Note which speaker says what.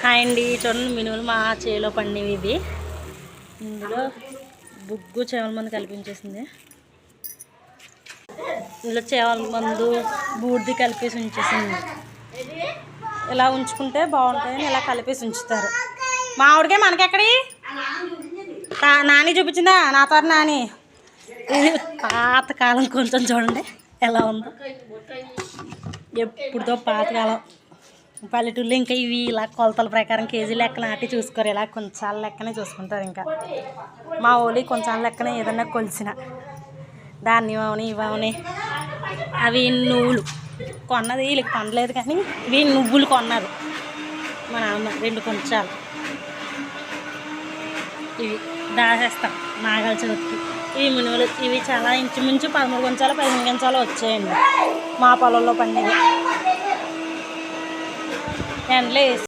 Speaker 1: Hi అండి, చూడండి మినుములు మా చేలో పండివి ఇవి. ఇందులో బుగ్గు చేవల మందు కల్పించేసింది. ఇందులో చేవల మందు బూడిది కలిపేసి ఉంచేసింది. ఇలా ఉంచుకుంటే బాగుంటాయని ఇలా కలిపేసి ఉంచుతారు. మామిడికే మనకెక్కడి నాని చూపించిందా నా త్వర నాని. ఇది పాతకాలం కొంచెం చూడండి ఎలా ఉందో, ఎప్పుడుతో పాతకాలం. పల్లెటూళ్ళు ఇంకా ఇవి ఇలా కొలతల ప్రకారం కేజీ లెక్కన నాటి చూసుకోరు, ఇలా కొంచెం లెక్కనే చూసుకుంటారు. ఇంకా మా ఊళ్ళో కొంచెం లెక్కనే ఏదన్నా కొలిసిన దాన్ని ఇవని ఇవని. అవి నువ్వులు కొన్నది వీళ్ళకి కొనలేదు, కానీ ఇవి నువ్వులు కొన్నారు మా నాన్న 2 కొంచాలు. ఇవి దాచేస్తాం నాగల చవితికి. ఇవి మినుములు, ఇవి చాలా ఇంచుమించు 13 కొంచాలు 15 కొంచాలు వచ్చాయండి మా పొలంలో పండివి. ఎండలో వేసి